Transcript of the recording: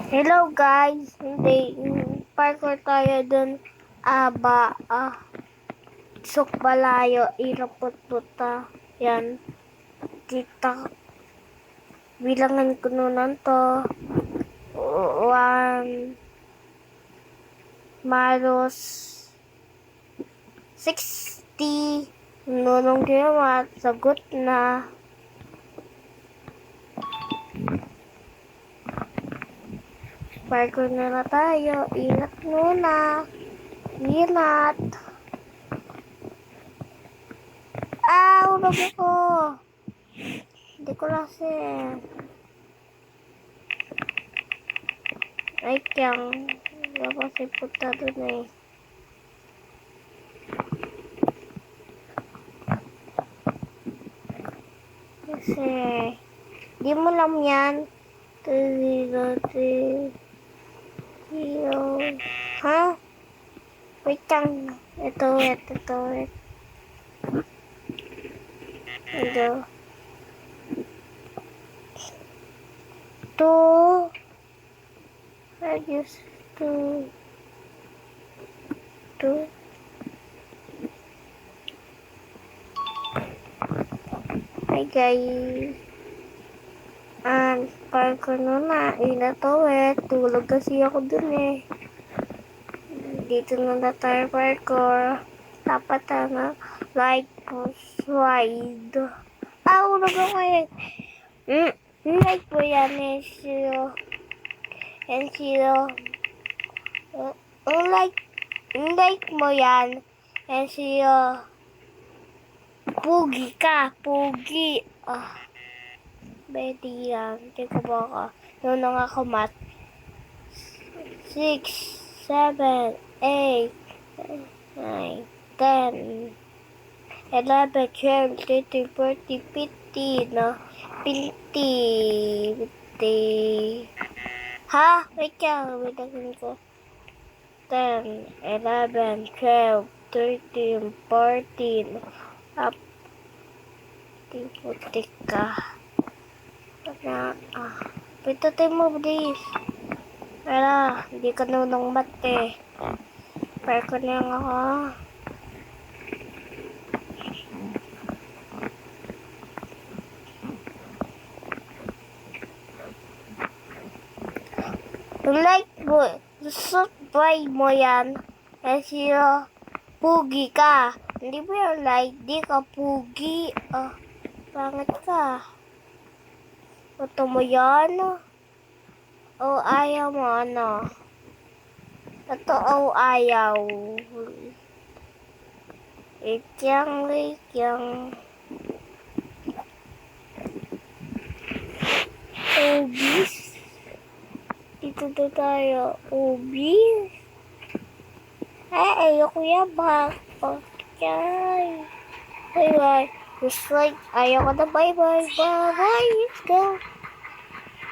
Hello guys, hindi parkour tayo dun Sukbalayo, Irapot-puta. Yan. Kita bilangan ko nun to. 1 Maros 60 nunong kiyamat, sagot na. Parkour na tayo. Ingat muna. Ingat. Ulog ako. Hindi ko kasi. Ay, kiyang. Hindi ako kasi punta dun eh. Kasi, di mo lang yan. 2-0-3. Ha? Wait lang. Ito. Ito. 2. I use 2. Hi guys. Parkour na. Inatawet. Tulog kasi ako dun eh. Dito na tayo parkour. Dapat na like po slide. Ulog ako eh. Like po yan eh. Like mo yan. Pugi ka. Pugi. Betty yan. Teka ba ako? Noon na nga ako mat. 6, 7, 8, 9, 10, 11, 12, 13, 14, 15, 50. Ha? Wait lang. Wait lang ko. 10, 11, 12, 13, 14, up. Putik ka. Pitutin mo, please. Wala, hindi ka nunong mate. Parkour na lang ako. Like mo, subscribe mo yan. Kasi pugi ka. Hindi mo yung like, di ka pugi. Pangit ka. Ito mo yan. Ayaw mo ano. Ito ayaw. Ikyang. Ubis. Dito na tayo. Ubis. Ayoko yan ba? Okay. Bye-bye. Just like, ayaw ko na bye-bye. Bye-bye. Let's go.